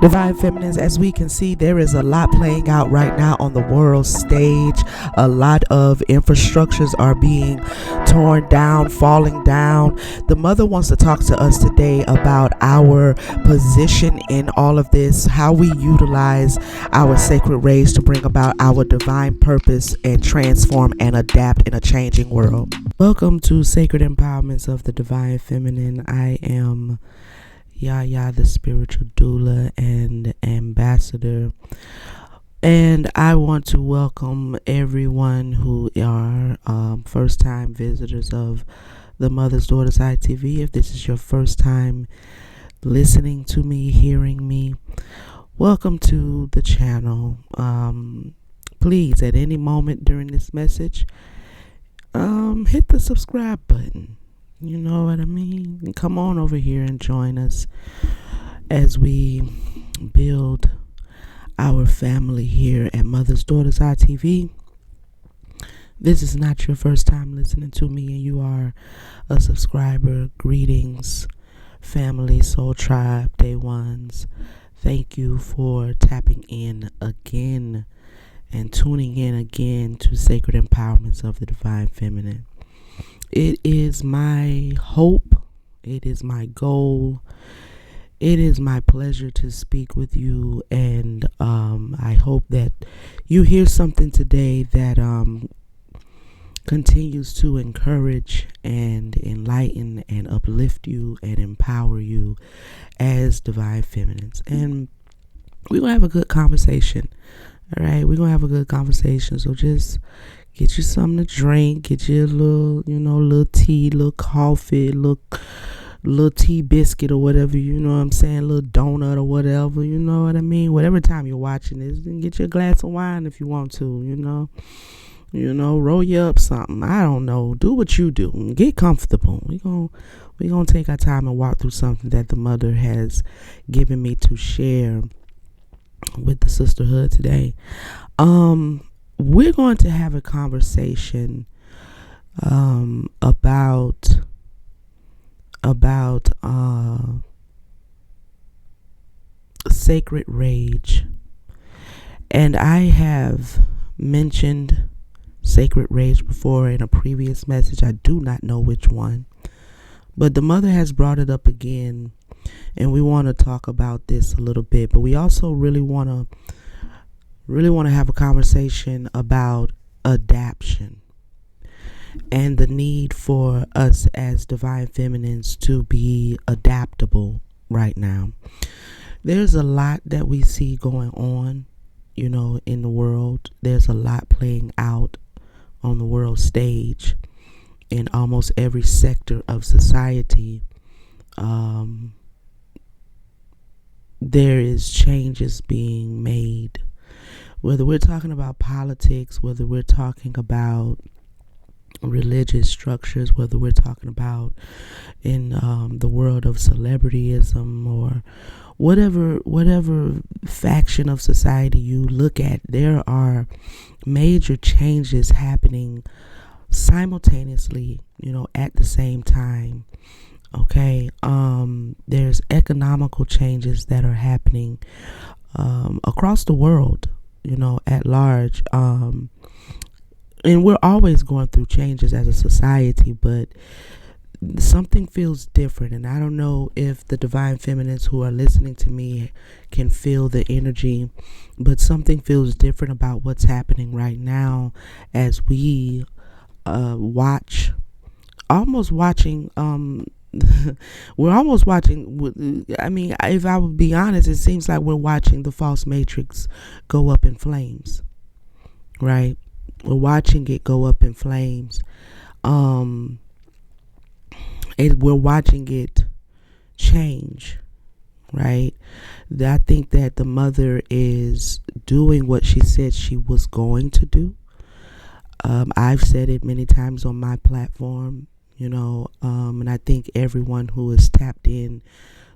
Divine Feminines, as we can see, there is a lot playing out right now on the world stage. A lot of infrastructures are being torn down, falling down. The mother wants to talk to us today about our position in all of this, how we utilize our sacred rays to bring about our divine purpose and transform and adapt in a changing world. Welcome to Sacred Empowerments of the Divine Feminine. I am YaYa, the spiritual doula and ambassador. And I want to welcome everyone who are first-time visitors of the Mother's Daughters ITV. If this is your first time listening to me, hearing me, welcome to the channel. Please, at any moment during this message, hit the subscribe button. You know what I mean? Come on over here and join us as we build our family here at Mother's Daughters ITV. This is not your first time listening to me and you are a subscriber. Greetings, family, soul tribe, day ones. Thank you for tapping in again and tuning in again to Sacred Empowerments of the Divine Feminine. It is my hope, it is my goal, it is my pleasure to speak with you, and I hope that you hear something today that continues to encourage and enlighten and uplift you and empower you as divine feminines. And we're going to have a good conversation. All right, we're going to have a good conversation, so just get you something to drink, get you a little tea, little coffee, little tea biscuit or whatever, you know what I'm saying, a little donut or whatever, you know what I mean, whatever time you're watching this, then get you a glass of wine if you want to, you know, roll you up something, I don't know, do what you do, get comfortable. We're gonna take our time and walk through something that the mother has given me to share with the sisterhood today. We're going to have a conversation about sacred rage. And I have mentioned sacred rage before in a previous message. I do not know which one. But the mother has brought it up again, and we want to talk about this a little bit. But we also really want to have a conversation about adaptation and the need for us as divine feminines to be adaptable right now. There's a lot that we see going on, in the world. There's a lot playing out on the world stage in almost every sector of society. There is changes being made. Whether we're talking about politics, whether we're talking about religious structures, whether we're talking about in the world of celebrityism or whatever faction of society you look at, there are major changes happening simultaneously, at the same time. Okay, there's economical changes that are happening across the world, at large. And we're always going through changes as a society, but something feels different. And I don't know if the divine feminines who are listening to me can feel the energy, but something feels different about what's happening right now as we watching we're almost watching, if I would be honest, it seems like we're watching the false matrix go up in flames, right? We're watching it go up in flames. We're watching it change, right? I think that the mother is doing what she said she was going to do. I've said it many times on my platform, and I think everyone who is tapped in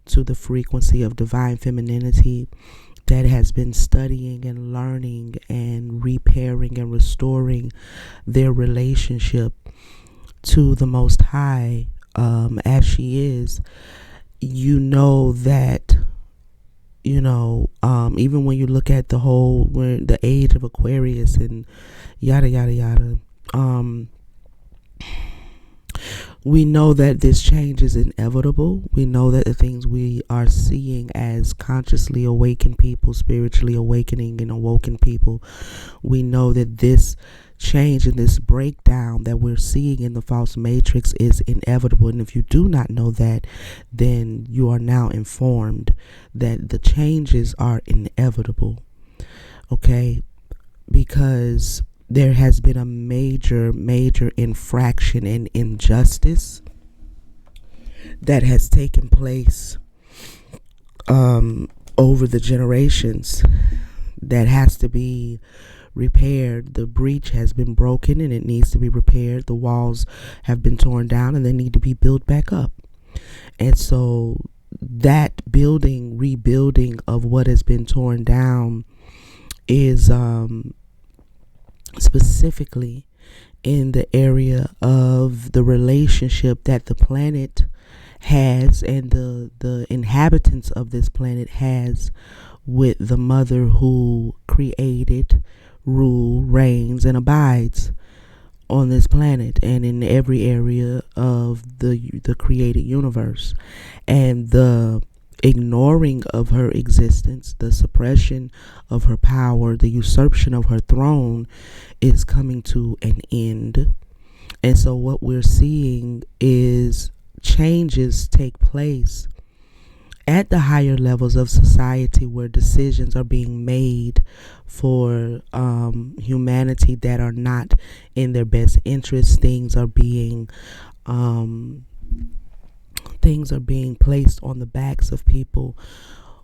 to the frequency of divine femininity, that has been studying and learning and repairing and restoring their relationship to the Most High, as she is, that Even when you look at the age of Aquarius and yada yada yada, we know that this change is inevitable. We know that the things we are seeing as consciously awakened people, spiritually awakening and awoken people, we know that this change and this breakdown that we're seeing in the false matrix is inevitable. And if you do not know that, then you are now informed that the changes are inevitable. Okay? Because there has been a major infraction and injustice that has taken place over the generations that has to be repaired. The breach has been broken and it needs to be repaired. The walls have been torn down and they need to be built back up. And so that rebuilding of what has been torn down is specifically in the area of the relationship that the planet has and the inhabitants of this planet has with the mother who created, rule, reigns, and abides on this planet and in every area of the created universe. And the ignoring of her existence, the suppression of her power, the usurpation of her throne is coming to an end. And so what we're seeing is changes take place at the higher levels of society where decisions are being made for humanity that are not in their best interest. Things are being placed on the backs of people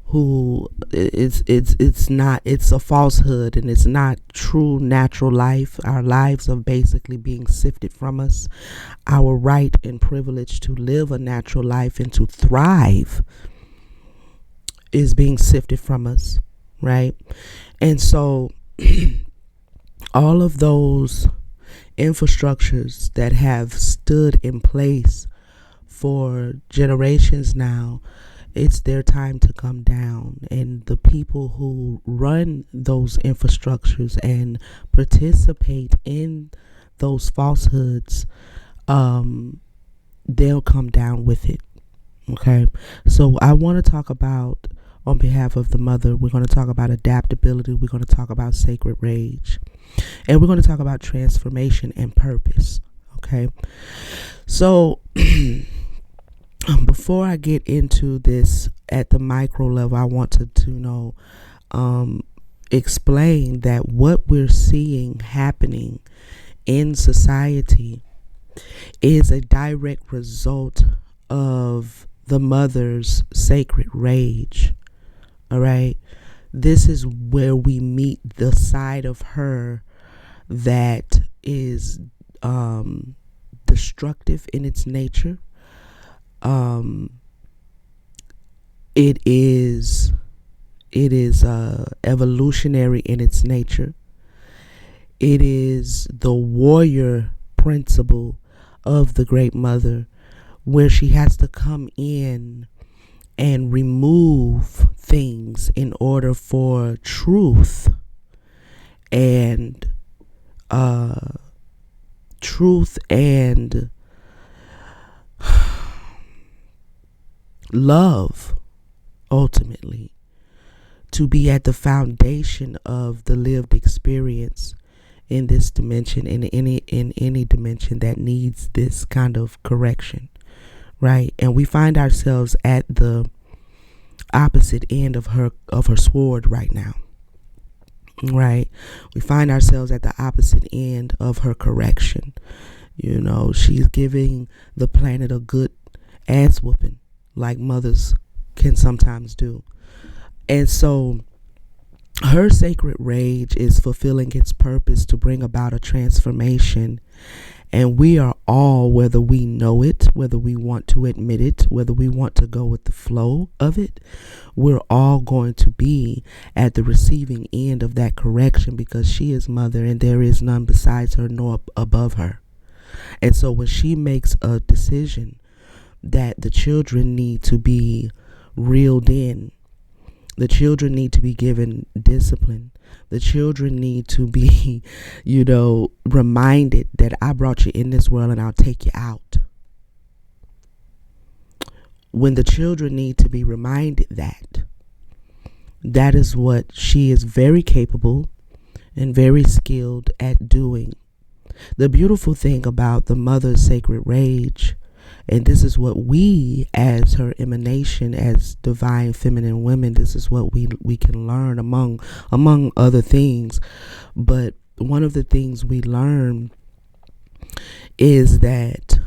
who it's a falsehood and it's not true natural life. Our lives are basically being sifted from us. Our right and privilege to live a natural life and to thrive is being sifted from us, right? And so all of those infrastructures that have stood in place for generations now, it's their time to come down. And the people who run those infrastructures and participate in those falsehoods, they'll come down with it. Okay, so I want to talk about, on behalf of the mother, we're going to talk about adaptability, we're going to talk about sacred rage, and we're going to talk about transformation and purpose. Okay, so before I get into this at the micro level, I want to explain that what we're seeing happening in society is a direct result of the mother's sacred rage. All right. This is where we meet the side of her that is destructive in its nature. It is evolutionary in its nature. It is the warrior principle of the Great Mother, where she has to come in and remove things in order for truth and love, ultimately, to be at the foundation of the lived experience in this dimension, in any dimension that needs this kind of correction, right? And we find ourselves at the opposite end of her sword right now, right? We find ourselves at the opposite end of her correction. She's giving the planet a good ass whooping, like mothers can sometimes do. And so her sacred rage is fulfilling its purpose to bring about a transformation. And we are all, whether we know it, whether we want to admit it, whether we want to go with the flow of it, we're all going to be at the receiving end of that correction, because she is mother and there is none besides her nor above her. And so when she makes a decision that the children need to be reeled in, The children need to be given discipline. The children need to be, reminded that I brought you in this world and I'll take you out. When the children need to be reminded that is what she is very capable and very skilled at doing. The beautiful thing about the mother's sacred rage, and this is what we as her emanation, as divine feminine women, this is what we can learn among other things. But one of the things we learn is that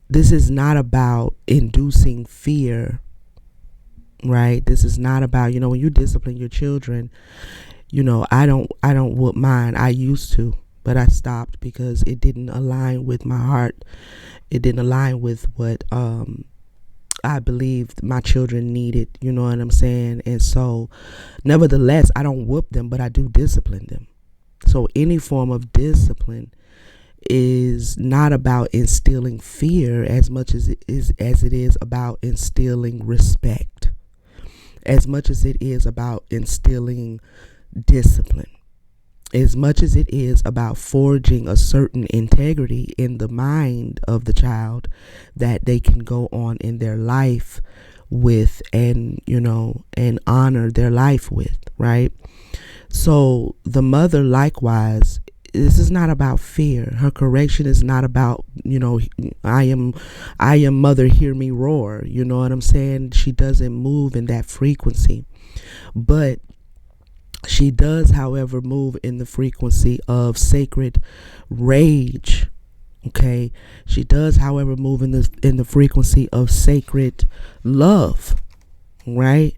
this is not about inducing fear, right? This is not about, when you discipline your children, I don't whoop mine. I used to, but I stopped because it didn't align with my heart. It didn't align with what I believed my children needed, you know what I'm saying? And so, nevertheless, I don't whoop them, but I do discipline them. So any form of discipline is not about instilling fear as much as it is about instilling respect, as much as it is about instilling discipline, as much as it is about forging a certain integrity in the mind of the child that they can go on in their life with and honor their life with, right? So the mother likewise, this is not about fear. Her correction is not about, I am mother, hear me roar. You know what I'm saying? She doesn't move in that frequency. But she does, however, move in the frequency of sacred rage. Okay? She does, however, move in the frequency of sacred love. Right?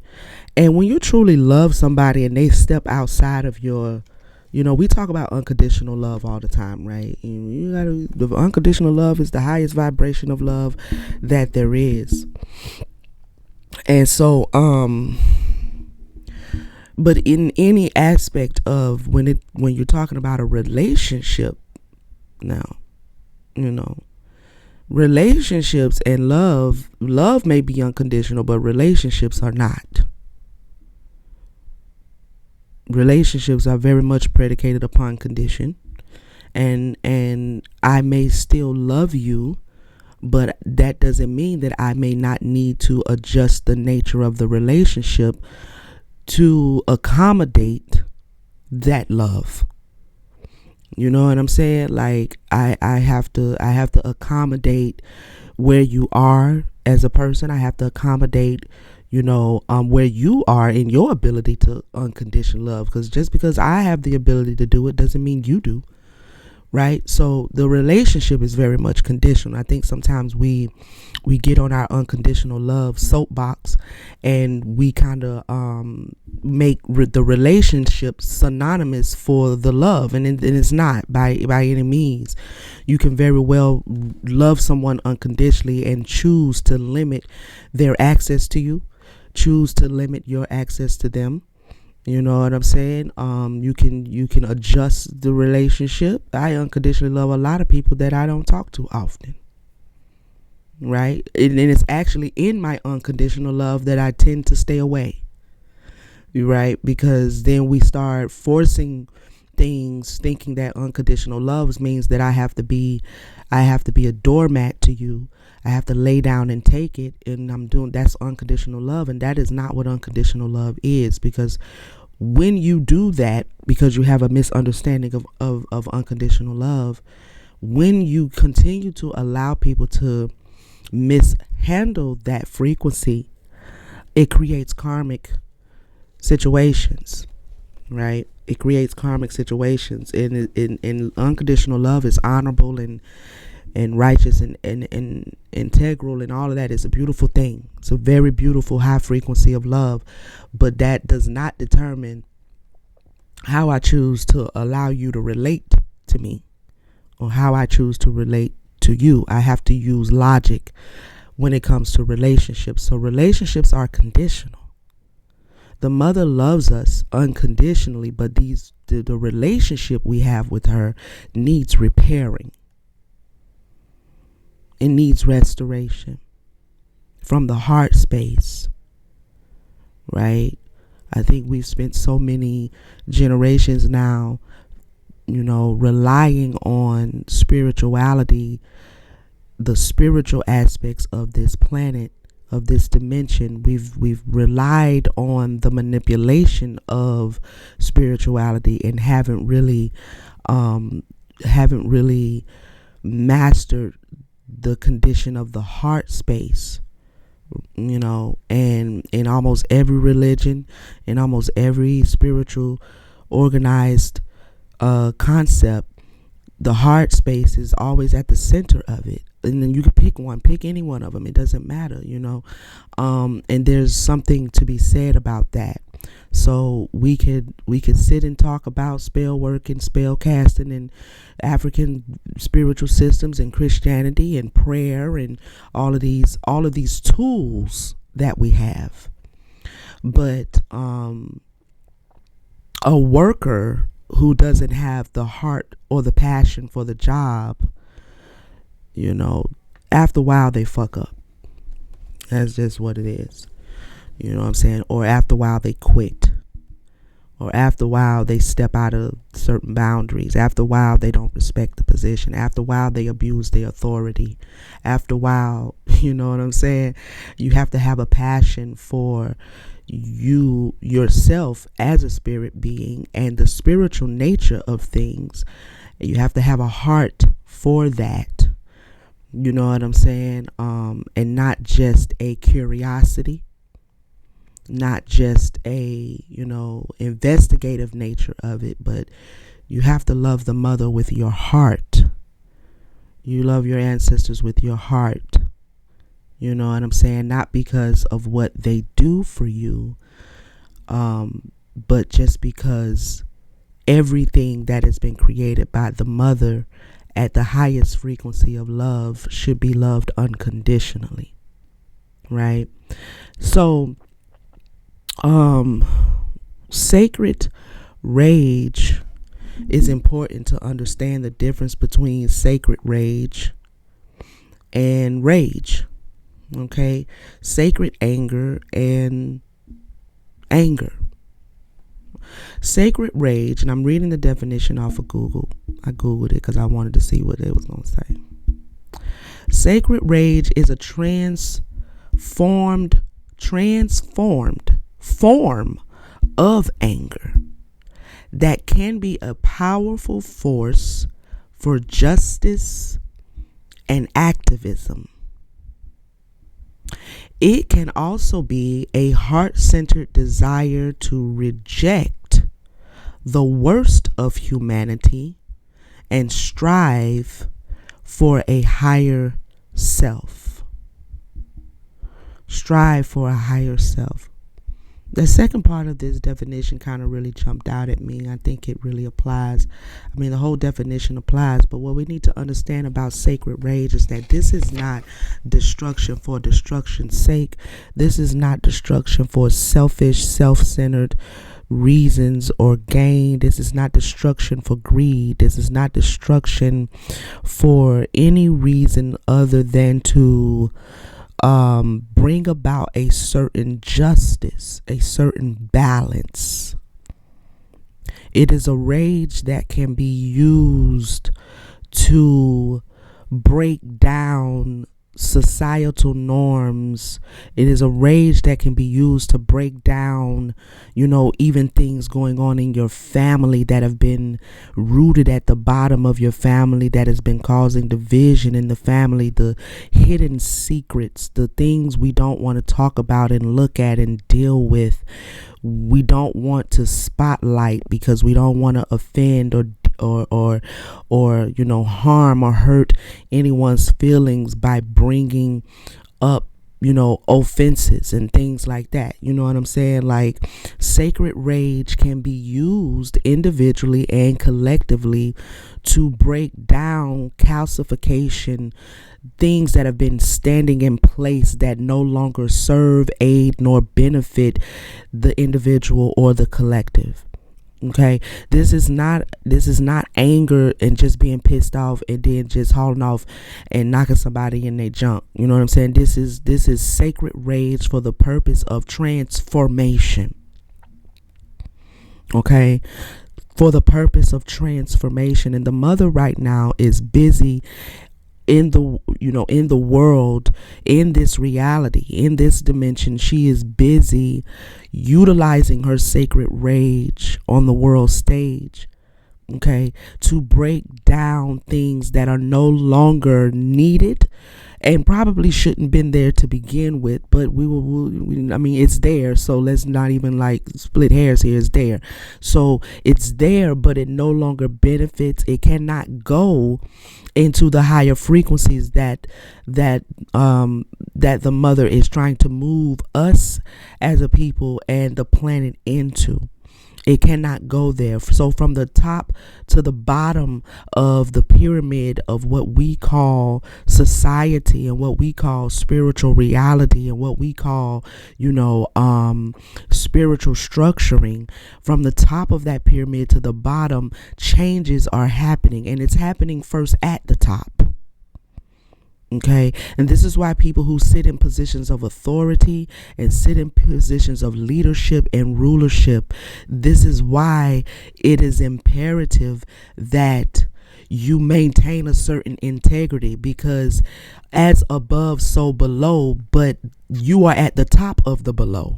And when you truly love somebody and they step outside of your, we talk about unconditional love all the time, right? The unconditional love is the highest vibration of love that there is. And so, but in any aspect of when you're talking about a relationship now, relationships and love may be unconditional, but relationships are not. Relationships are very much predicated upon condition, and I may still love you, but that doesn't mean that I may not need to adjust the nature of the relationship to accommodate that love. You know what I'm saying? Like I have to accommodate where you are as a person. I have to accommodate where you are in your ability to unconditional love, because just because I have the ability to do it doesn't mean you do, right? So the relationship is very much conditional. I think sometimes we get on our unconditional love soapbox and we kind of make the relationship synonymous for the love, and it's not by any means. You can very well love someone unconditionally and choose to limit their access to you, choose to limit your access to them. You know what I'm saying? You can adjust the relationship. I unconditionally love a lot of people that I don't talk to often, right? And it's actually in my unconditional love that I tend to stay away, right? Because then we start forcing things, thinking that unconditional love means that I have to be a doormat to you. I have to lay down and take it, and that's unconditional love, and that is not what unconditional love is. Because when you do that, because you have a misunderstanding of unconditional love, when you continue to allow people to mishandle that frequency, it creates karmic situations, right? It creates karmic situations, and unconditional love is honorable and righteous and integral, and all of that is a beautiful thing. It's a very beautiful high frequency of love, but that does not determine how I choose to allow you to relate to me or how I choose to relate to you. I have to use logic when it comes to relationships. So relationships are conditional. The mother loves us unconditionally, but the relationship we have with her needs repairing. It needs restoration from the heart space. right? I think we've spent so many generations now, relying on spirituality, the spiritual aspects of this planet, of this dimension. We've relied on the manipulation of spirituality and haven't really mastered the condition of the heart space. And in almost every religion, in almost every spiritual organized concept, the heart space is always at the center of it. And then you can pick any one of them. It doesn't matter, and there's something to be said about that. So we could sit and talk about spell work and spell casting and African spiritual systems and Christianity and prayer and all of these tools that we have. But a worker who doesn't have the heart or the passion for the job, after a while they fuck up. That's just what it is. You know what I'm saying? Or after a while they quit. Or after a while they step out of certain boundaries. After a while they don't respect the position. After a while they abuse their authority. After a while, you know what I'm saying? You have to have a passion for you yourself as a spirit being and the spiritual nature of things. You have to have a heart for that. You know what I'm saying? And not just a curiosity, not just a, investigative nature of it, but you have to love the mother with your heart. You love your ancestors with your heart. You know what I'm saying? Not because of what they do for you, but just because everything that has been created by the mother at the highest frequency of love should be loved unconditionally, right? So, sacred rage is important to understand the difference between sacred rage and rage. Okay, sacred anger and anger. Sacred rage, and I'm reading the definition off of Google. I Googled it because I wanted to see what it was going to say. Sacred rage is a transformed form of anger that can be a powerful force for justice and activism. It can also be a heart-centered desire to reject the worst of humanity and strive for a higher self. Strive for a higher self. The second part of this definition kind of really jumped out at me. I think it really applies. I mean, the whole definition applies, but what we need to understand about sacred rage is that this is not destruction for destruction's sake. This is not destruction for selfish, self-centered reasons or gain. This is not destruction for greed. This is not destruction for any reason other than to bring about a certain justice, a certain balance. It is a rage that can be used to break down societal norms. It is a rage that can be used to break down, even things going on in your family that have been rooted at the bottom of your family, that has been causing division in the family, the hidden secrets, the things we don't want to talk about and look at and deal with. We don't want to spotlight because we don't want to offend or harm or hurt anyone's feelings by bringing up offenses and things like that. You know what I'm saying? Like, sacred rage can be used individually and collectively to break down calcification, things that have been standing in place that no longer serve, aid, nor benefit the individual or the collective. Okay, this is not anger and just being pissed off and then just hauling off and knocking somebody in their junk. You know what I'm saying? This is sacred rage for the purpose of transformation. Okay, for the purpose of transformation, and the mother right now is busy in the world, in this reality, in this dimension. She is busy utilizing her sacred rage on the world stage, okay, to break down things that are no longer needed and probably shouldn't been there to begin with, but I mean, it's there, so let's not even like split hairs here. It's there, so it's there, but it no longer benefits. It cannot go into the higher frequencies that the mother is trying to move us as a people and the planet into. It cannot go there. So from the top to the bottom of the pyramid of what we call society and what we call spiritual reality and what we call, spiritual structuring, from the top of that pyramid to the bottom, changes are happening, and it's happening first at the top. Okay, and this is why people who sit in positions of authority and sit in positions of leadership and rulership, this is why it is imperative that you maintain a certain integrity, because as above, so below, but you are at the top of the below.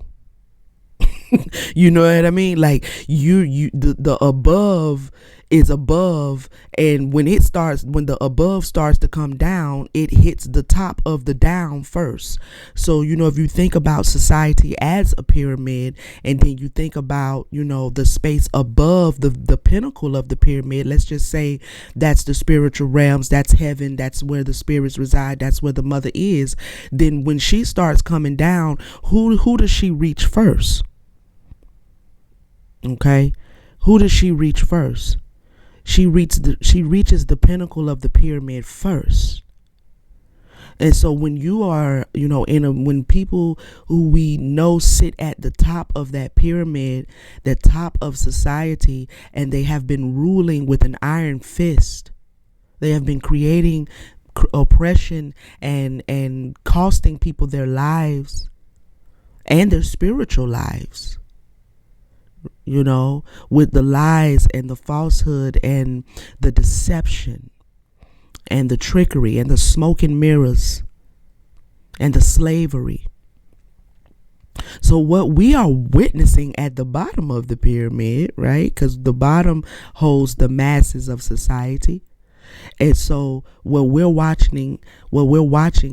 You know what I mean? Like the above is above, and when the above starts to come down, it hits the top of the down first. So if you think about society as a pyramid, and then you think about the space above the pinnacle of the pyramid, let's just say that's the spiritual realms, that's heaven, that's where the spirits reside, that's where the mother is. Then when she starts coming down, who does she reach first? Okay, who does she reach first? She reaches the pinnacle of the pyramid first. And so when you are, when people who we know sit at the top of that pyramid, the top of society, and they have been ruling with an iron fist, they have been creating oppression and costing people their lives and their spiritual lives. With the lies and the falsehood and the deception and the trickery and the smoke and mirrors and the slavery. So what we are witnessing at the bottom of the pyramid, right? Because the bottom holds the masses of society. And so what we're watching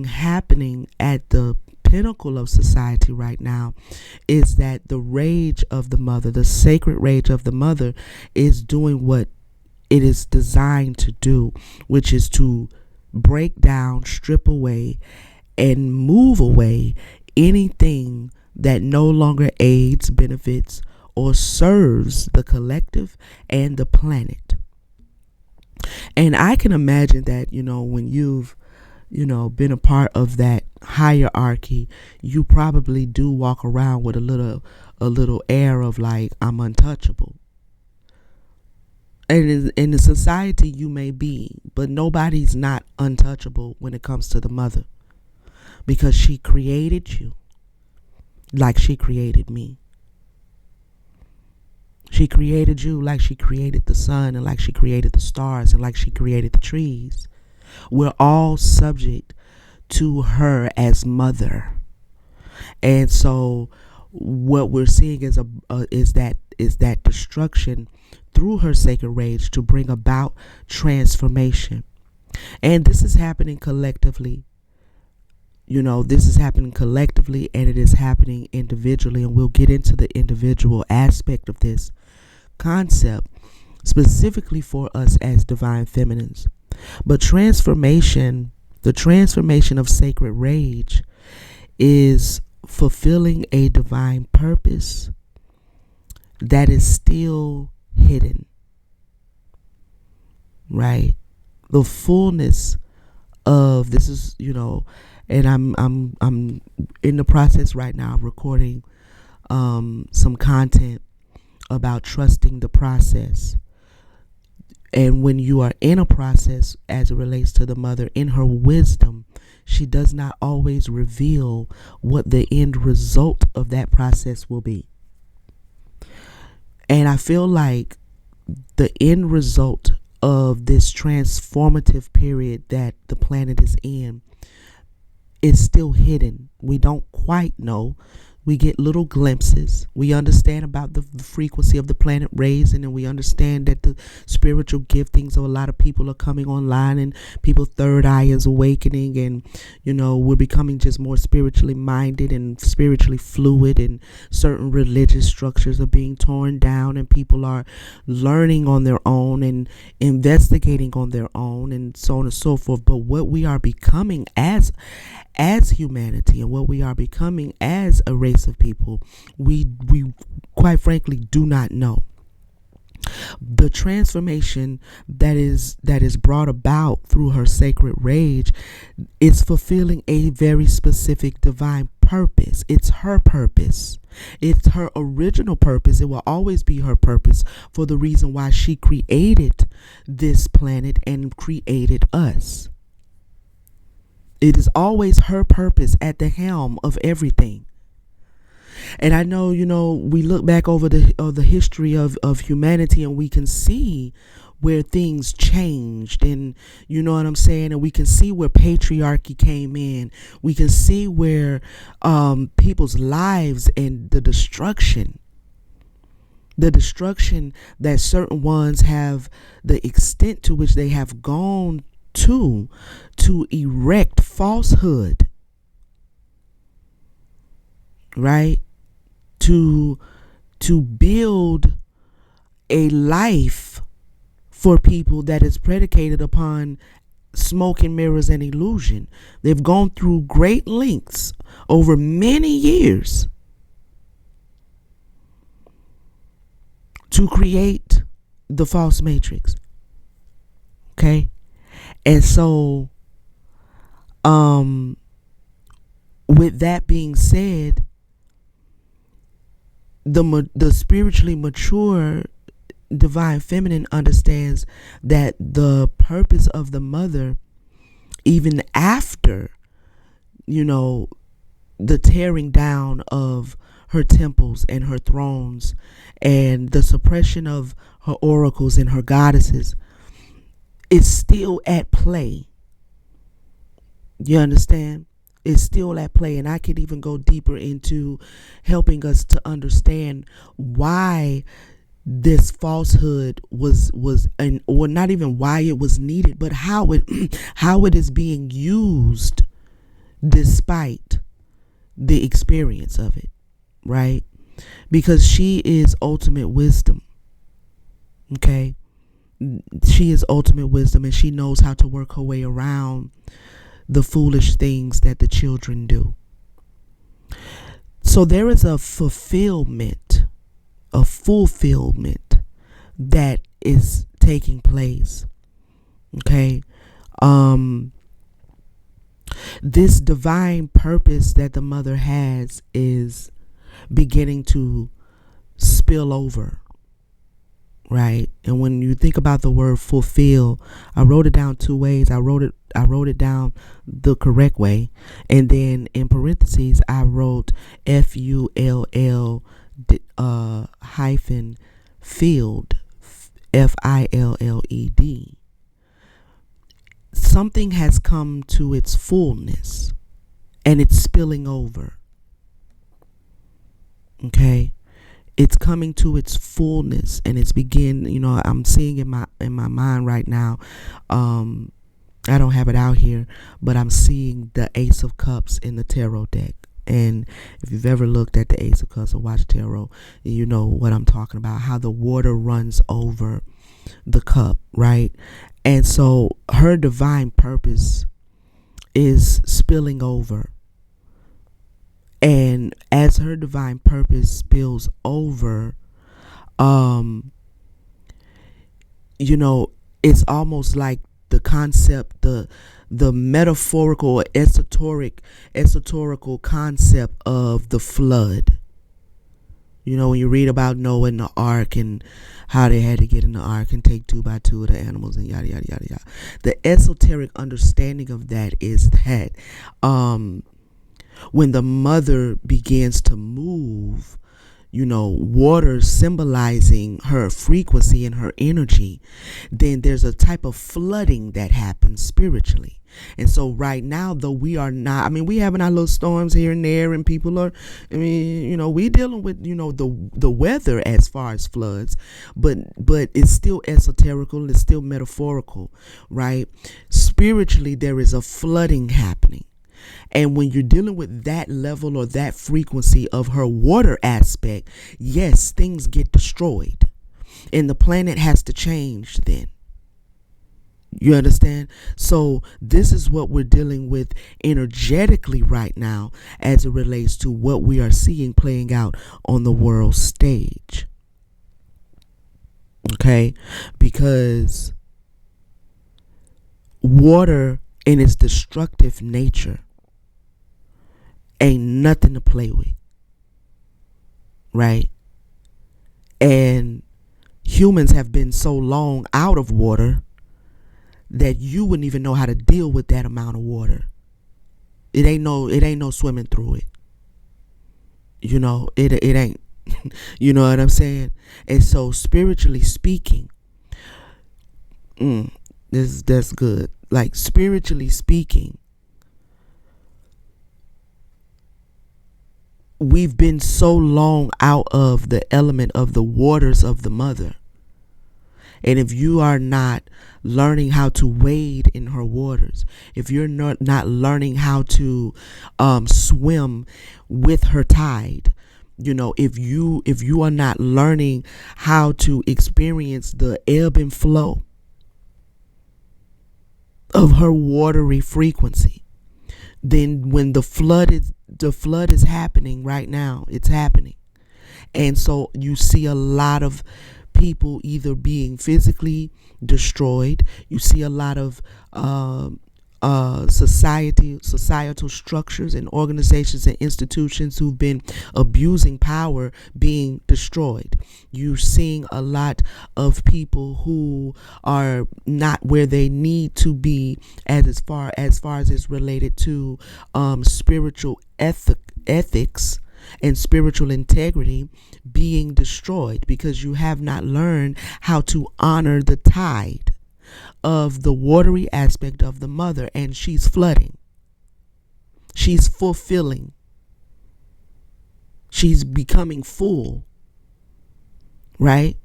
happening at the pinnacle of society right now is that the rage of the mother, the sacred rage of the mother, is doing what it is designed to do, which is to break down, strip away, and move away anything that no longer aids, benefits, or serves the collective and the planet. And I can imagine that, when you've been a part of that hierarchy, you probably do walk around with a little air of like, I'm untouchable. And in the society you may be, but nobody's not untouchable when it comes to the mother, because she created you like she created me. She created you like she created the sun, and like she created the stars, and like she created the trees. We're all subject to her as mother. And so what we're seeing is that destruction through her sacred rage to bring about transformation. And this is happening collectively. This is happening collectively, and it is happening individually, and we'll get into the individual aspect of this concept specifically for us as divine feminines. But the transformation of sacred rage is fulfilling a divine purpose that is still hidden, right? The fullness of this is, and I'm in the process right now of recording some content about trusting the process. And when you are in a process, as it relates to the mother, in her wisdom, she does not always reveal what the end result of that process will be. And I feel like the end result of this transformative period that the planet is in is still hidden. We don't quite know. We get little glimpses. We understand about the frequency of the planet raising, and we understand that the spiritual giftings of a lot of people are coming online, and people's third eye is awakening, and we're becoming just more spiritually minded and spiritually fluid, and certain religious structures are being torn down, and people are learning on their own and investigating on their own, and so on and so forth. But what we are becoming as humanity, and what we are becoming as a race of people, we quite frankly do not know. The transformation that is brought about through her sacred rage is fulfilling a very specific divine purpose. It's her purpose. It's her original purpose. It will always be her purpose, for the reason why she created this planet and created us. It is always her purpose at the helm of everything. And I know, we look back over the history of humanity, and we can see where things changed, and you know what I'm saying? And we can see where patriarchy came in. We can see where people's lives and the destruction that certain ones have, the extent to which they have gone to erect falsehood, right? To build a life for people that is predicated upon smoke and mirrors and illusion. They've gone through great lengths over many years to create the false matrix. Okay? And so, with that being said, the spiritually mature divine feminine understands that the purpose of the mother, even after, the tearing down of her temples and her thrones and the suppression of her oracles and her goddesses, is still at play. You understand? It's still at play. And I could even go deeper into helping us to understand why this falsehood was or not even why it was needed, but how it is being used despite the experience of it, right? Because she is ultimate wisdom. Okay? She is ultimate wisdom, and she knows how to work her way around the foolish things that the children do. So there is a fulfillment that is taking place. Okay? This divine purpose that the mother has is beginning to spill over. Right? And when you think about the word fulfill, I wrote it down two ways. I wrote it down the correct way, and then in parentheses I wrote FULL hyphen filled, FILLED. Something has come to its fullness, and it's spilling over. Okay? It's coming to its fullness, and it's I'm seeing in my mind right now. I don't have it out here, but I'm seeing the Ace of Cups in the tarot deck. And if you've ever looked at the Ace of Cups or watched tarot, you know what I'm talking about, how the water runs over the cup, right? And so her divine purpose is spilling over. And as her divine purpose spills over, it's almost like the concept, the metaphorical or esoterical concept of the flood. When you read about Noah and the ark and how they had to get in the ark and take 2 by 2 of the animals and yada yada yada yada. The esoteric understanding of that is that when the mother begins to move, water symbolizing her frequency and her energy, then there's a type of flooding that happens spiritually. And so right now, though we are not, we having our little storms here and there, and people are, we dealing with, the weather as far as floods, but it's still esoterical, it's still metaphorical, right? Spiritually, there is a flooding happening. And when you're dealing with that level or that frequency of her water aspect, yes, things get destroyed. And the planet has to change then. You understand? So this is what we're dealing with energetically right now as it relates to what we are seeing playing out on the world stage. Okay? Because water in its destructive nature ain't nothing to play with. Right? And humans have been so long out of water that you wouldn't even know how to deal with that amount of water. It ain't no swimming through it. It ain't. You know what I'm saying? And so spiritually speaking, that's good. Like spiritually speaking, we've been so long out of the element of the waters of the mother. And if you are not learning how to wade in her waters, if you're not learning how to swim with her tide, if you are not learning how to experience the ebb and flow of her watery frequency, then when the flood is happening right now, it's happening. And so you see a lot of people either being physically destroyed. You see a lot of societal structures and organizations and institutions who've been abusing power being destroyed. You're seeing a lot of people who are not where they need to be as far as it's related to spiritual ethics and spiritual integrity being destroyed because you have not learned how to honor the tide of the watery aspect of the mother, and she's flooding. She's fulfilling. She's becoming full. Right?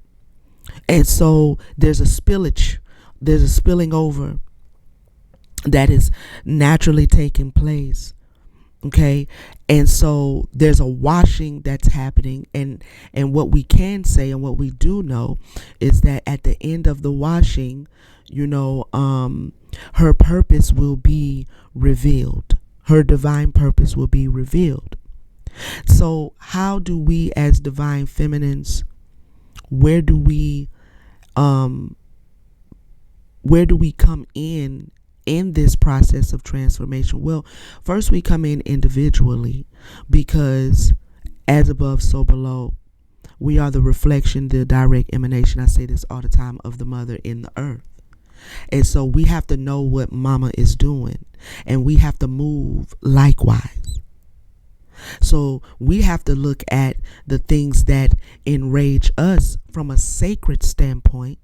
And so there's a spillage. There's a spilling over that is naturally taking place. Okay, and so there's a washing that's happening, and what we can say and what we do know is that at the end of the washing, her purpose will be revealed. Her divine purpose will be revealed. So how do we as divine feminines, where do we come in this process of transformation? Well, first we come in individually, because as above, so below. We are the reflection, the direct emanation, I say this all the time, of the mother in the earth. And so we have to know what mama is doing, and we have to move likewise. So we have to look at the things that enrage us from a sacred standpoint.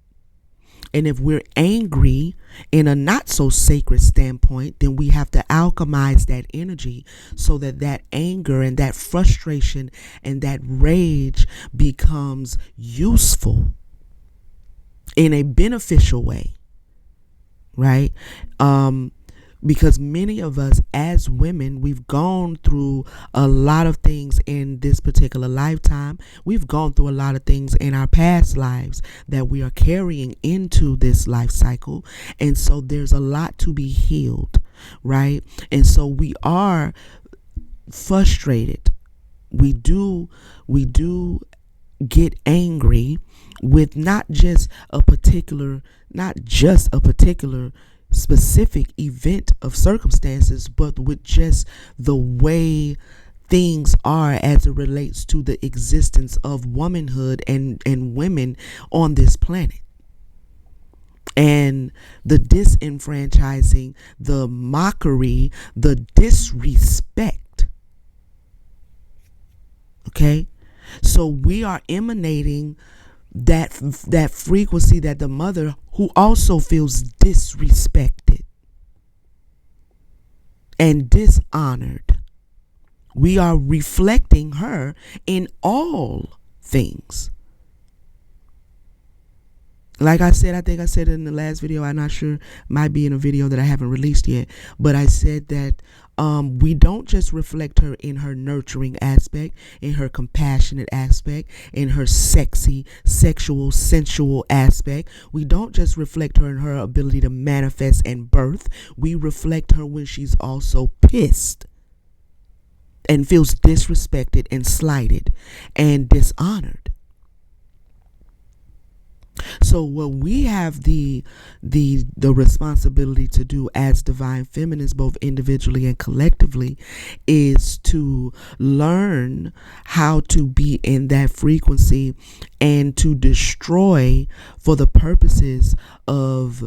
And if we're angry in a not so sacred standpoint, then we have to alchemize that energy so that anger and that frustration and that rage becomes useful in a beneficial way, right? Because many of us as women, we've gone through a lot of things in this particular lifetime. We've gone through a lot of things in our past lives that we are carrying into this life cycle. And so there's a lot to be healed, right? And so we are frustrated. We do get angry with not just a particular specific event of circumstances, but with just the way things are as it relates to the existence of womanhood and women on this planet. And the disenfranchising, the mockery, the disrespect. Okay? So we are emanating that frequency that the mother who also feels disrespected and dishonored. We are reflecting her in all things. Like I said, I think I said it in the last video. I'm not sure. Might be in a video that I haven't released yet. But I said that we don't just reflect her in her nurturing aspect, in her compassionate aspect, in her sexy, sexual, sensual aspect. We don't just reflect her in her ability to manifest and birth. We reflect her when she's also pissed and feels disrespected and slighted and dishonored. So what we have the responsibility to do as divine feminists, both individually and collectively, is to learn how to be in that frequency and to destroy for the purposes of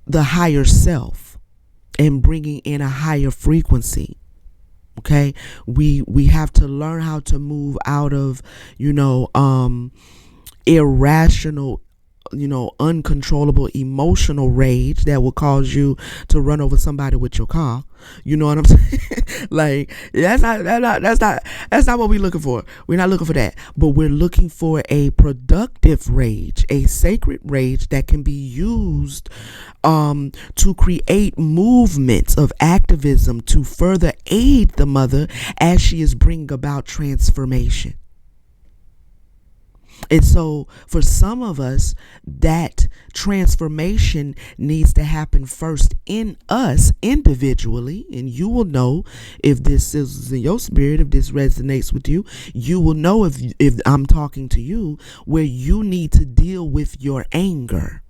the higher self and bringing in a higher frequency. Okay, we have to learn how to move out of irrational, uncontrollable emotional rage that will cause you to run over somebody with your car. You know what I'm saying? Like that's not what we're looking for. We're not looking for that, but we're looking for a productive rage, a sacred rage that can be used to create movements of activism to further aid the mother as she is bringing about transformation. And so for some of us, that transformation needs to happen first in us individually. And you will know if this is in your spirit, if this resonates with you. You will know if I'm talking to you, where you need to deal with your anger.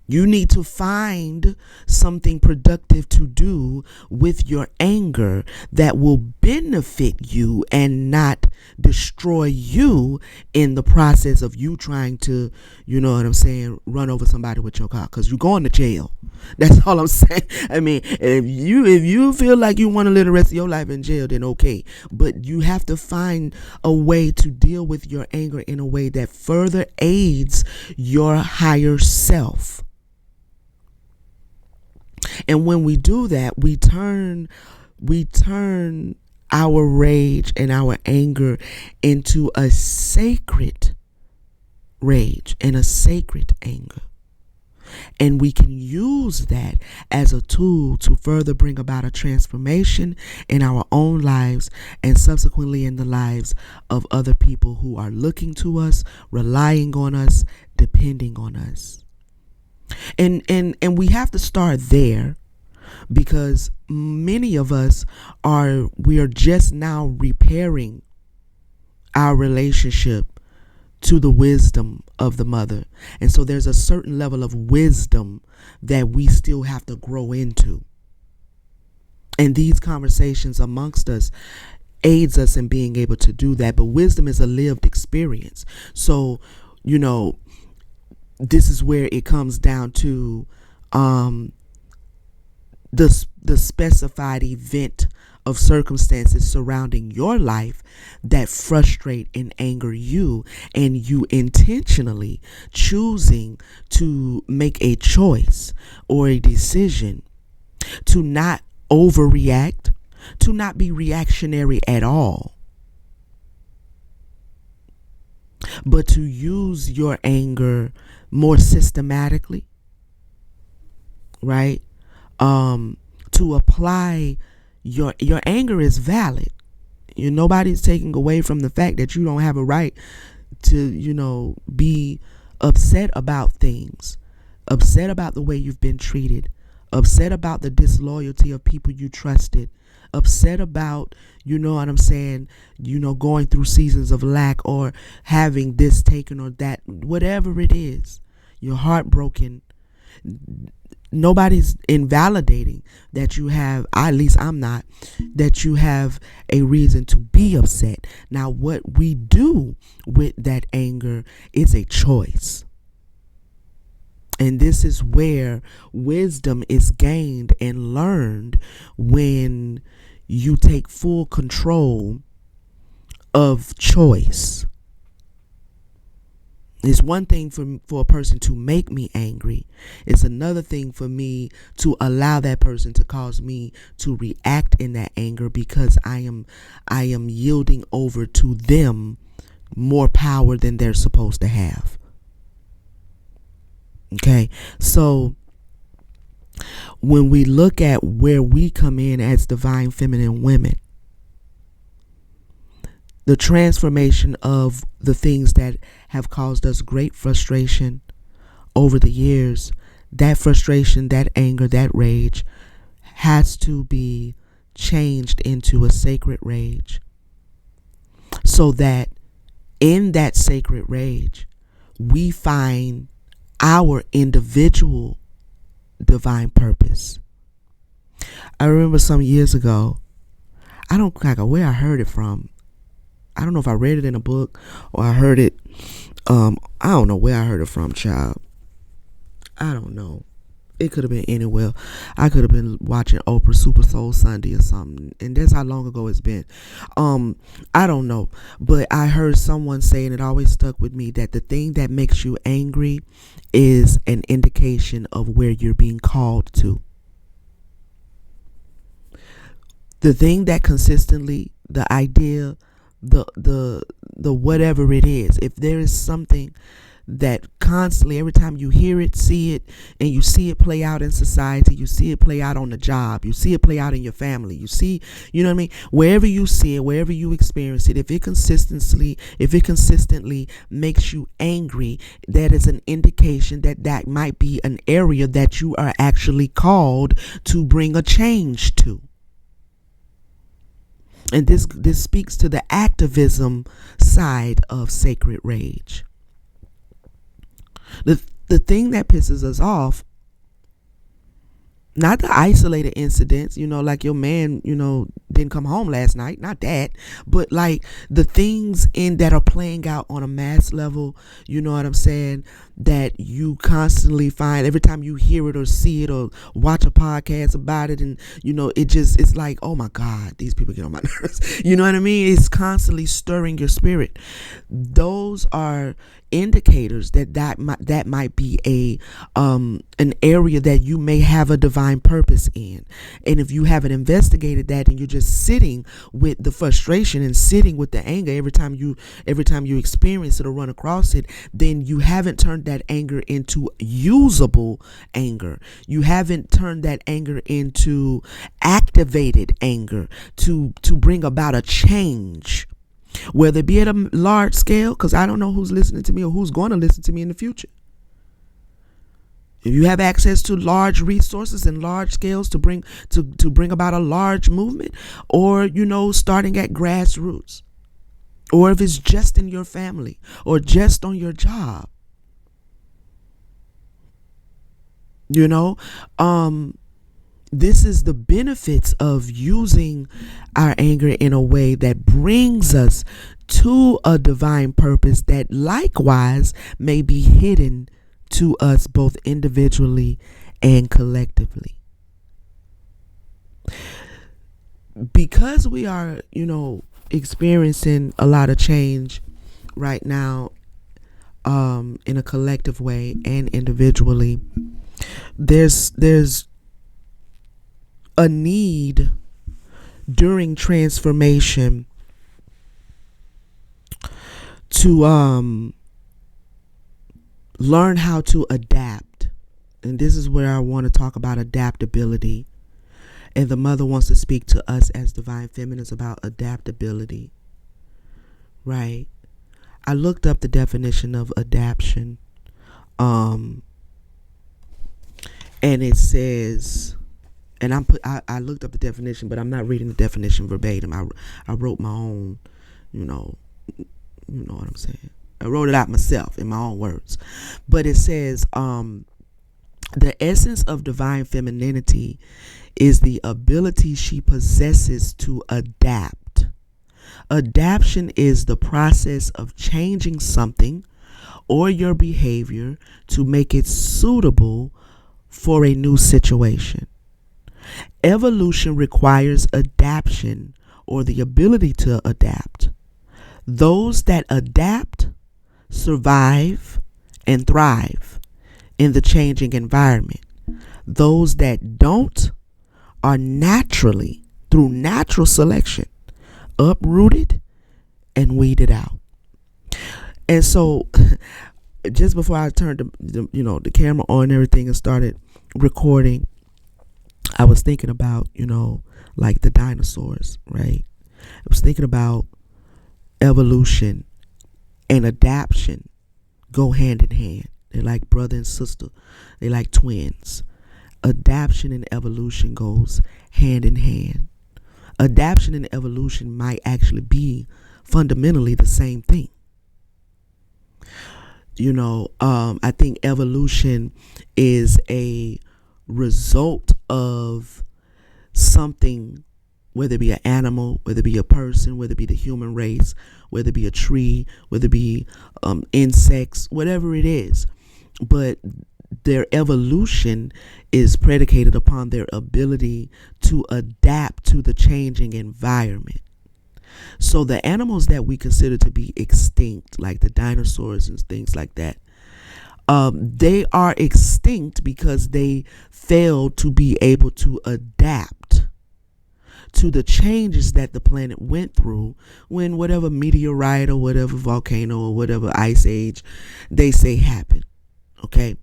You need to find something productive to do with your anger that will benefit you and not destroy you in the process of you trying to, run over somebody with your car, because you're going to jail. That's all I'm saying. I mean, if you feel like you want to live the rest of your life in jail, then okay. But you have to find a way to deal with your anger in a way that further aids your higher self. And when we do that, we turn our rage and our anger into a sacred rage and a sacred anger. And we can use that as a tool to further bring about a transformation in our own lives and subsequently in the lives of other people who are looking to us, relying on us, depending on us. And we have to start there, because many of us we are just now repairing our relationship to the wisdom of the mother. And so there's a certain level of wisdom that we still have to grow into. And these conversations amongst us aids us in being able to do that. But wisdom is a lived experience. So, this is where it comes down to the specified event of circumstances surrounding your life that frustrate and anger you, and you intentionally choosing to make a choice or a decision to not overreact, to not be reactionary at all, but to use your anger more systematically, right? To apply your anger is valid. Nobody's taking away from the fact that you don't have a right to, be upset about things, upset about the way you've been treated, upset about the disloyalty of people you trusted, upset about, going through seasons of lack or having this taken or that, whatever it is. You're heartbroken. Nobody's invalidating that you have, at least I'm not, that you have a reason to be upset. Now, what we do with that anger is a choice. And this is where wisdom is gained and learned when you take full control of choice. It's one thing for a person to make me angry. It's another thing for me to allow that person to cause me to react in that anger, because I am yielding over to them more power than they're supposed to have. Okay, so when we look at where we come in as divine feminine women, the transformation of the things that have caused us great frustration over the years, that frustration, that anger, that rage has to be changed into a sacred rage, so that in that sacred rage, we find our individual divine purpose. I remember some years ago, I don't know where I heard it from. I don't know if I read it in a book or I heard it. I don't know where I heard it from, child. I don't know. It could have been anywhere. I could have been watching Oprah Super Soul Sunday or something, and that's how long ago it's been. I don't know, but I heard someone say, and it always stuck with me, that the thing that makes you angry is an indication of where you're being called to. The thing that consistently, the idea, the whatever it is, if there is something that constantly, every time you hear it, see it, and you see it play out in society, you see it play out on the job, you see it play out in your family, you see, you know what I mean, wherever you see it, wherever you experience it, if it consistently makes you angry, that is an indication that might be an area that you are actually called to bring a change to. And this speaks to the activism side of sacred rage. The thing that pisses us off, not the isolated incidents, like your man, didn't come home last night, not that, but like the things that are playing out on a mass level, you know what I'm saying, that you constantly find every time you hear it or see it or watch a podcast about it, and it's like, oh my God, these people get on my nerves. You know what I mean? It's constantly stirring your spirit. Those are indicators that might be an area that you may have a divine purpose in. And if you haven't investigated that, and you're just sitting with the frustration and sitting with the anger every time you experience it or run across it, then you haven't turned that anger into usable anger. You haven't turned that anger into activated anger to bring about a change, whether it be at a large scale, because I don't know who's listening to me or who's going to listen to me in the future. If you have access to large resources and large scales to bring about a large movement, or starting at grassroots, or if it's just in your family or just on your job, this is the benefits of using our anger in a way that brings us to a divine purpose that likewise may be hidden to us both individually and collectively. Because we are, experiencing a lot of change right now, in a collective way and individually, there's a need during transformation to learn how to adapt. And this is where I want to talk about adaptability. And the mother wants to speak to us as divine feminines about adaptability. Right? I looked up the definition of adaptation. And it says, and I looked up the definition, but I'm not reading the definition verbatim. I wrote my own, you know what I'm saying. I wrote it out myself in my own words. But it says, The essence of divine femininity is the ability she possesses to adapt. Adaptation is the process of changing something or your behavior to make it suitable for a new situation. Evolution requires adaptation or the ability to adapt. Those that adapt survive and thrive in the changing environment. Those that don't are naturally, through natural selection, uprooted and weeded out. And so, just before I turned the camera on and everything and started recording, I was thinking about like the dinosaurs, right? I was thinking about evolution and adaptation go hand in hand. They're like brother and sister. They're like twins. Adaptation and evolution goes hand in hand. Adaptation and evolution might actually be fundamentally the same thing. I think evolution is a result of something, whether it be an animal, whether it be a person, whether it be the human race, whether it be a tree, whether it be insects, whatever it is. But their evolution is predicated upon their ability to adapt to the changing environment. So the animals that we consider to be extinct, like the dinosaurs and things like that, they are extinct because they failed to be able to adapt to the changes that the planet went through when whatever meteorite or whatever volcano or whatever ice age they say happened. Okay.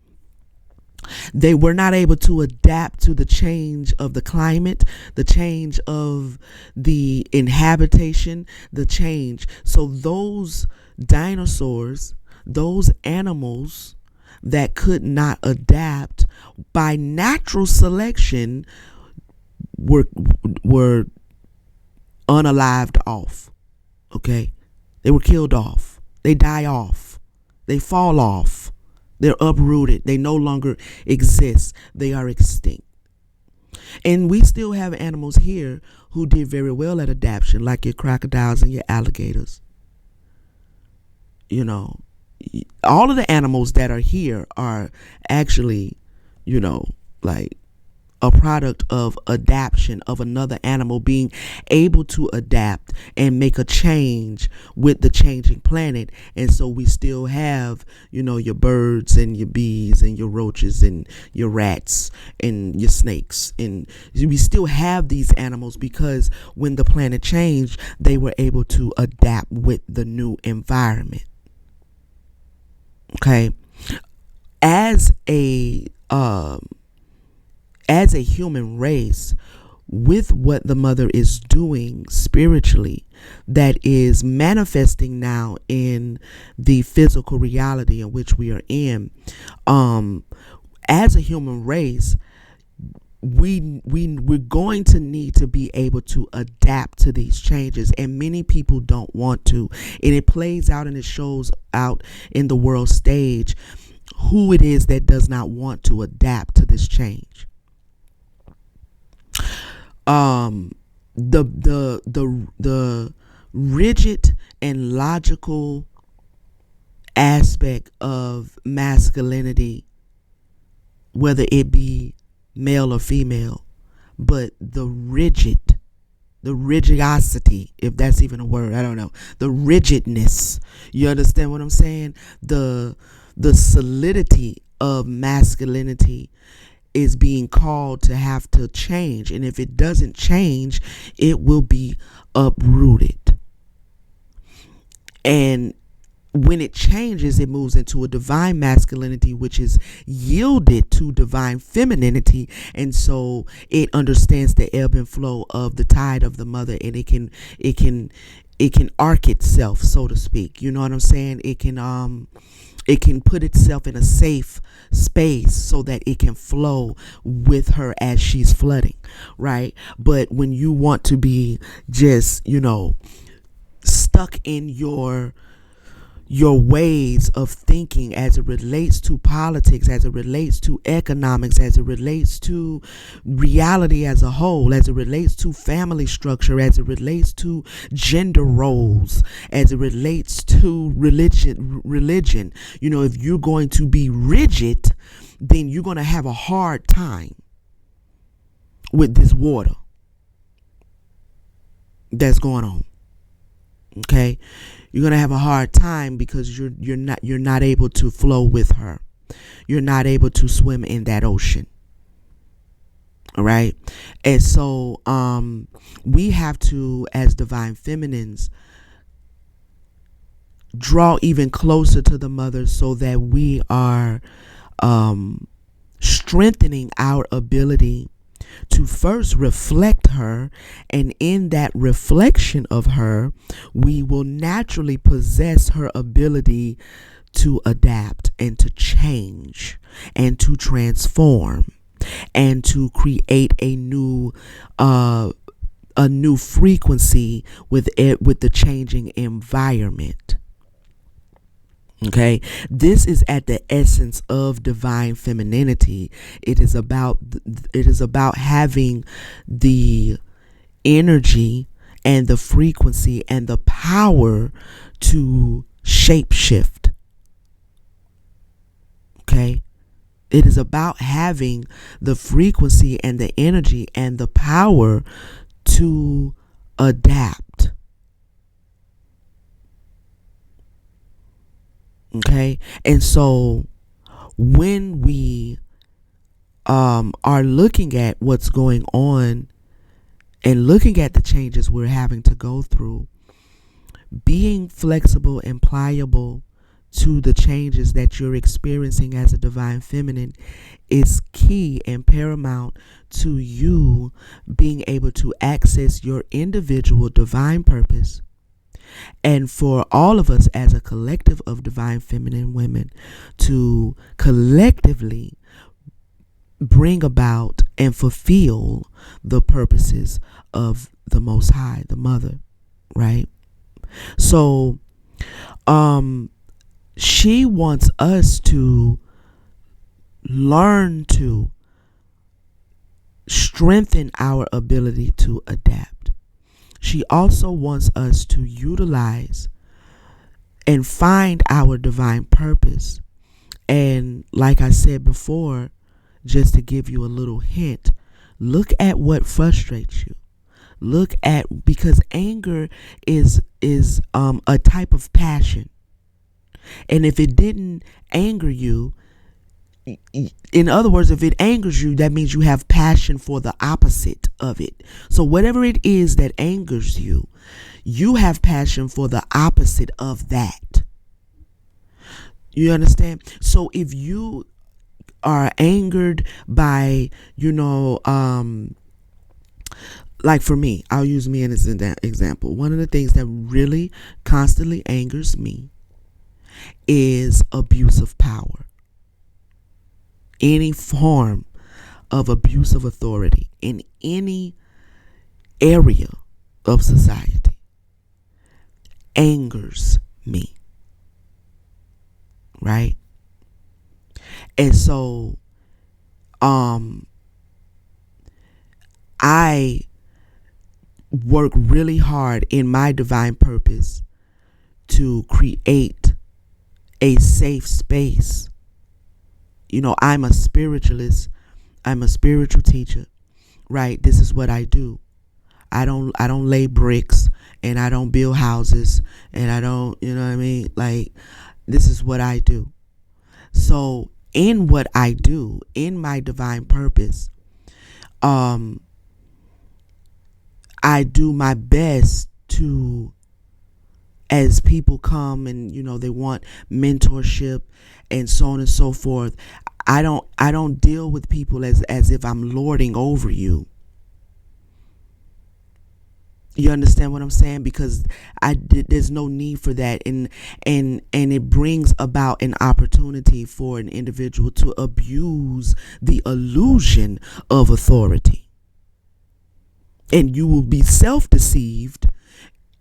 They were not able to adapt to the change of the climate, the change of the inhabitation, the change. So those dinosaurs, those animals that could not adapt by natural selection were unalived off. Okay? They were killed off. They die off. They fall off. They're uprooted. They no longer exist. They are extinct. And we still have animals here who did very well at adaptation, like your crocodiles and your alligators. All of the animals that are here are actually, like a product of adaptation of another animal being able to adapt and make a change with the changing planet. And so we still have, your birds and your bees and your roaches and your rats and your snakes. And we still have these animals because when the planet changed, they were able to adapt with the new environment. Okay. As a human race, with what the mother is doing spiritually, that is manifesting now in the physical reality in which we are in, as a human race, we're going to need to be able to adapt to these changes, and many people don't want to, and it plays out and it shows out in the world stage who it is that does not want to adapt to this change. The rigid and logical aspect of masculinity, whether it be male or female, but the rigidity, if that's even a word, I don't know, the rigidness, you understand what I'm saying? The solidity of masculinity is being called to have to change. And if it doesn't change, it will be uprooted. And when it changes, it moves into a divine masculinity, which is yielded to divine femininity. And so it understands the ebb and flow of the tide of the mother, and it can arc itself, so to speak. You know what I'm saying? It can put itself in a safe space so that it can flow with her as she's flooding, right? But when you want to be just, stuck in your your ways of thinking as it relates to politics, as it relates to economics, as it relates to reality as a whole, as it relates to family structure, as it relates to gender roles, as it relates to religion. If you're going to be rigid, then you're going to have a hard time with this water that's going on. Okay? You're going to have a hard time because you're not able to flow with her. You're not able to swim in that ocean. All right? And so we have to, as divine feminines, draw even closer to the mother so that we are strengthening our ability to first reflect her, and in that reflection of her, we will naturally possess her ability to adapt and to change and to transform and to create a new frequency with the changing environment. Okay, this is at the essence of divine femininity. It is about having the energy and the frequency and the power to shape shift. Okay, it is about having the frequency and the energy and the power to adapt. Okay, and so when we are looking at what's going on and looking at the changes we're having to go through, being flexible and pliable to the changes that you're experiencing as a divine feminine is key and paramount to you being able to access your individual divine purpose, and for all of us as a collective of divine feminine women to collectively bring about and fulfill the purposes of the Most High, the Mother, right? So she wants us to learn to strengthen our ability to adapt. She also wants us to utilize and find our divine purpose. And like I said before, just to give you a little hint, look at what frustrates you. Because anger is a type of passion. And if it didn't anger you, in other words, if it angers you, that means you have passion for the opposite of it. So whatever it is that angers you, you have passion for the opposite of that. You understand? So if you are angered by, like for me, I'll use me as an example. One of the things that really constantly angers me is abuse of power. Any form of abuse of authority in any area of society angers me. Right? And so I work really hard in my divine purpose to create a safe space. I'm a spiritualist. I'm a spiritual teacher, right? This is what I do. I don't lay bricks, and I don't build houses, and I don't, Like, this is what I do. So in what I do, in my divine purpose, I do my best to, as people come and they want mentorship and so on and so forth, I don't deal with people as if I'm lording over you. You understand what I'm saying? Because there's no need for that, and it brings about an opportunity for an individual to abuse the illusion of authority, and you will be self-deceived.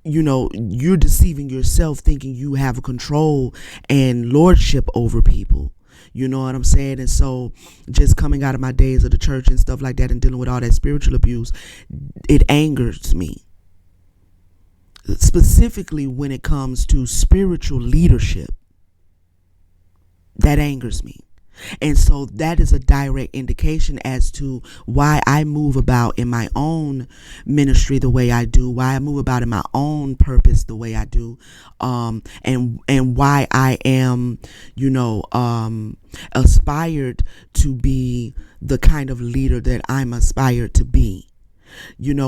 you're deceiving yourself thinking you have control and lordship over people. You know what I'm saying? And so just coming out of my days of the church and stuff like that and dealing with all that spiritual abuse, it angers me. Specifically when it comes to spiritual leadership, that angers me. And so that is a direct indication as to why I move about in my own ministry the way I do, why I move about in my own purpose the way I do, and why I am, aspired to be the kind of leader that I'm aspired to be.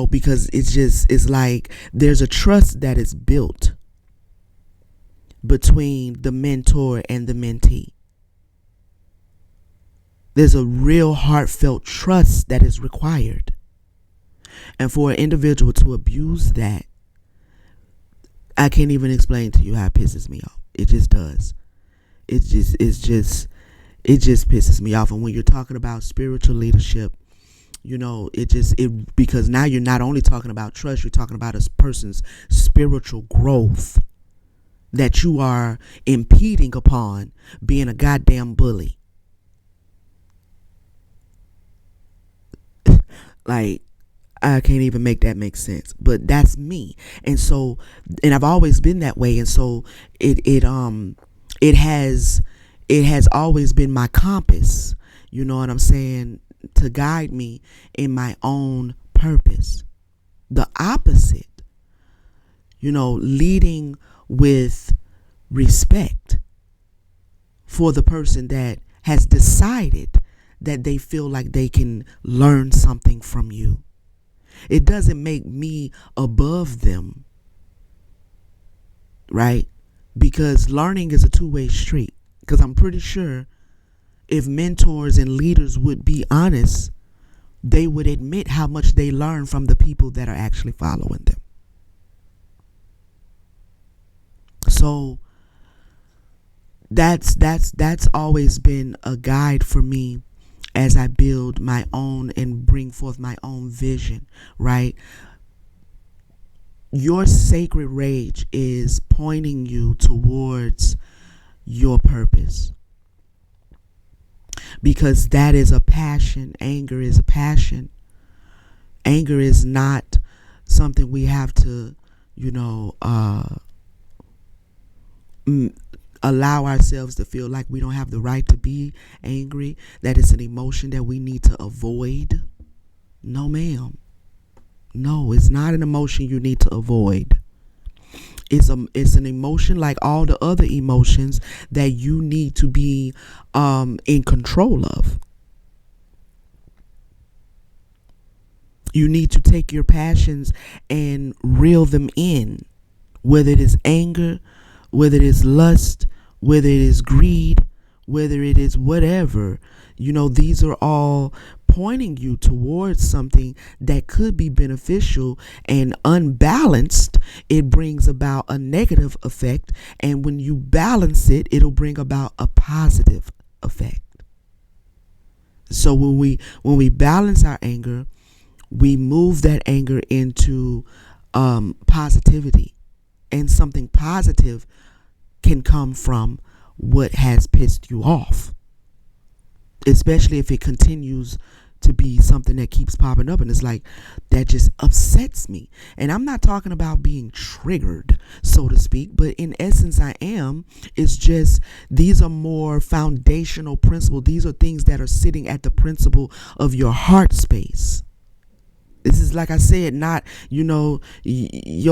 Because it's like there's a trust that is built between the mentor and the mentee. There's a real heartfelt trust that is required. And for an individual to abuse that, I can't even explain to you how it pisses me off. It just does. It just pisses me off. And when you're talking about spiritual leadership, because now you're not only talking about trust, you're talking about a person's spiritual growth that you are impeding upon being a goddamn bully. Like, I can't even make that make sense, but that's me. And so, and I've always been that way. And so it has always been my compass, you know what I'm saying, to guide me in my own purpose. The opposite, leading with respect for the person that has decided that they feel like they can learn something from you. It doesn't make me above them, right? Because learning is a two-way street. Because I'm pretty sure if mentors and leaders would be honest, they would admit how much they learn from the people that are actually following them. So that's always been a guide for me as I build my own and bring forth my own vision, right? Your sacred rage is pointing you towards your purpose. Because that is a passion. Anger is a passion. Anger is not something we have to, allow ourselves to feel like we don't have the right to be angry, that it's an emotion that we need to avoid. No, ma'am. No, it's not an emotion you need to avoid. It's an emotion like all the other emotions that you need to be in control of. You need to take your passions and reel them in, whether it is anger, whether it is lust, whether it is greed, whether it is whatever. These are all pointing you towards something that could be beneficial, and unbalanced, it brings about a negative effect. And when you balance it, it'll bring about a positive effect. So when we balance our anger, we move that anger into positivity, and something positive can come from what has pissed you off, especially if it continues to be something that keeps popping up and it's like, that just upsets me. And I'm not talking about being triggered, so to speak, but in essence I am. It's just, these are more foundational principles. These are things that are sitting at the principle of your heart space. This is, like I said, not, your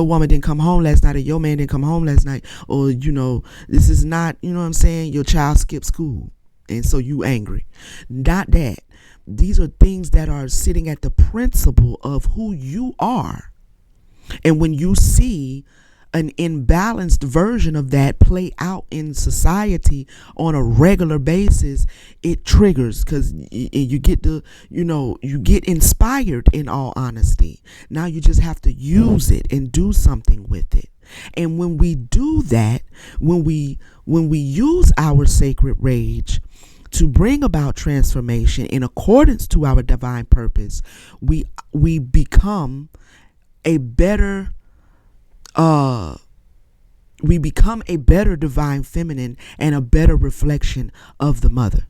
woman didn't come home last night, or your man didn't come home last night, or, this is not, what I'm saying, your child skipped school and so you angry. Not that. These are things that are sitting at the principle of who you are. And when you see an imbalanced version of that play out in society on a regular basis, it triggers, because you get you get inspired, in all honesty. Now you just have to use it and do something with it. And when we do that, when we use our sacred rage to bring about transformation in accordance to our divine purpose, we become a better we become a better divine feminine and a better reflection of the mother.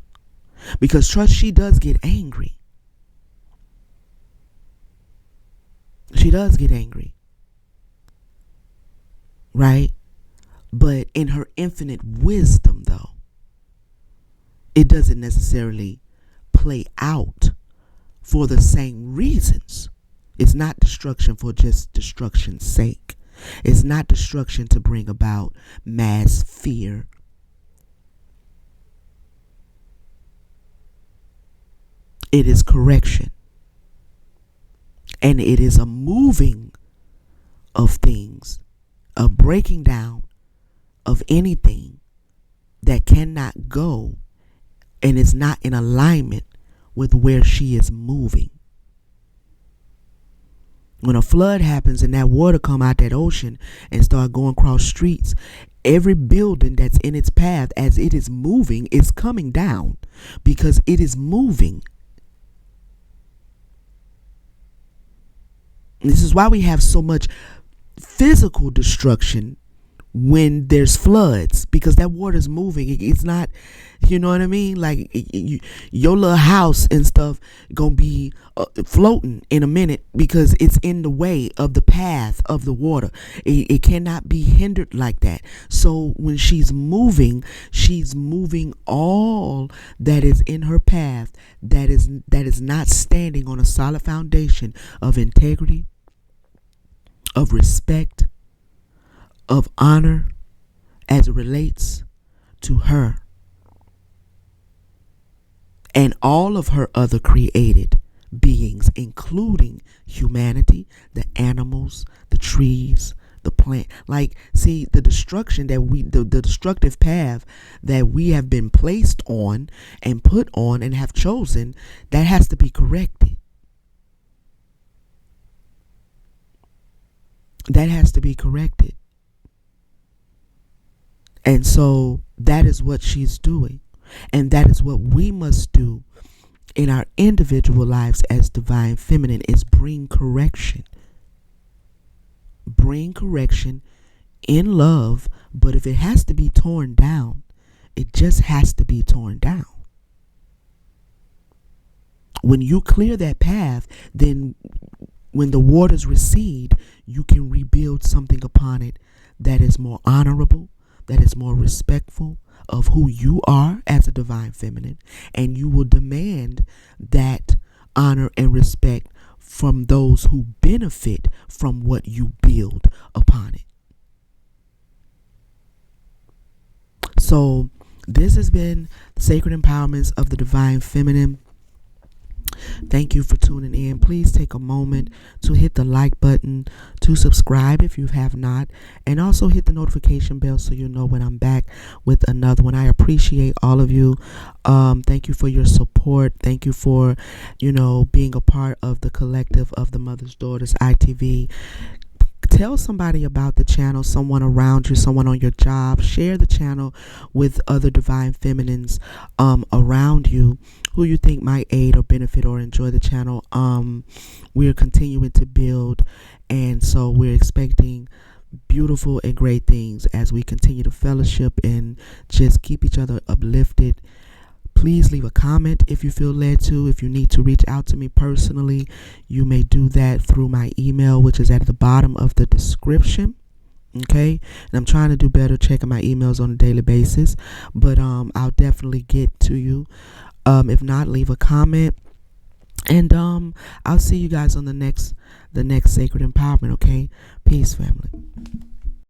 Because trust, she does get angry. She does get angry. Right? But in her infinite wisdom, though, it doesn't necessarily play out for the same reasons. It's not destruction for just destruction's sake. It's not destruction to bring about mass fear. It is correction. And it is a moving of things, a breaking down of anything that cannot go and is not in alignment with where she is moving. When a flood happens and that water come out that ocean and start going across streets, every building that's in its path as it is moving is coming down because it is moving. This is why we have so much physical destruction when there's floods, because that water is moving. It's not, you know what I mean? Like your little house and stuff gonna be floating in a minute because it's in the way of the path of the water. It cannot be hindered like that. So when she's moving all that is in her path that is not standing on a solid foundation of integrity, of respect, of honor as it relates to her and all of her other created beings, including humanity, the animals, the trees, the plant. Like, see, the destruction that the destructive path that we have been placed on and put on and have chosen, that has to be corrected. That has to be corrected. And so that is what she's doing. And that is what we must do in our individual lives as divine feminine, is bring correction. Bring correction in love. But if it has to be torn down, it just has to be torn down. When you clear that path, then when the waters recede, you can rebuild something upon it that is more honorable, that is more respectful of who you are as a divine feminine, and you will demand that honor and respect from those who benefit from what you build upon it. So this has been Sacred Empowerments of the Divine Feminine. Thank you for tuning in. Please take a moment to hit the like button, to subscribe if you have not, and also hit the notification bell so you know when I'm back with another one. I appreciate all of you. Thank you for your support. Thank you for, being a part of the collective of the Mother's Daughters ITV. Tell somebody about the channel, someone around you, someone on your job. Share the channel with other divine feminines around you who you think might aid or benefit or enjoy the channel. We're continuing to build, and so we're expecting beautiful and great things as we continue to fellowship and just keep each other uplifted. Please leave a comment if you feel led to. If you need to reach out to me personally, you may do that through my email, which is at the bottom of the description. Okay? And I'm trying to do better checking my emails on a daily basis, but I'll definitely get to you. If not, leave a comment. And I'll see you guys on the next Sacred Empowerment, okay? Peace, family.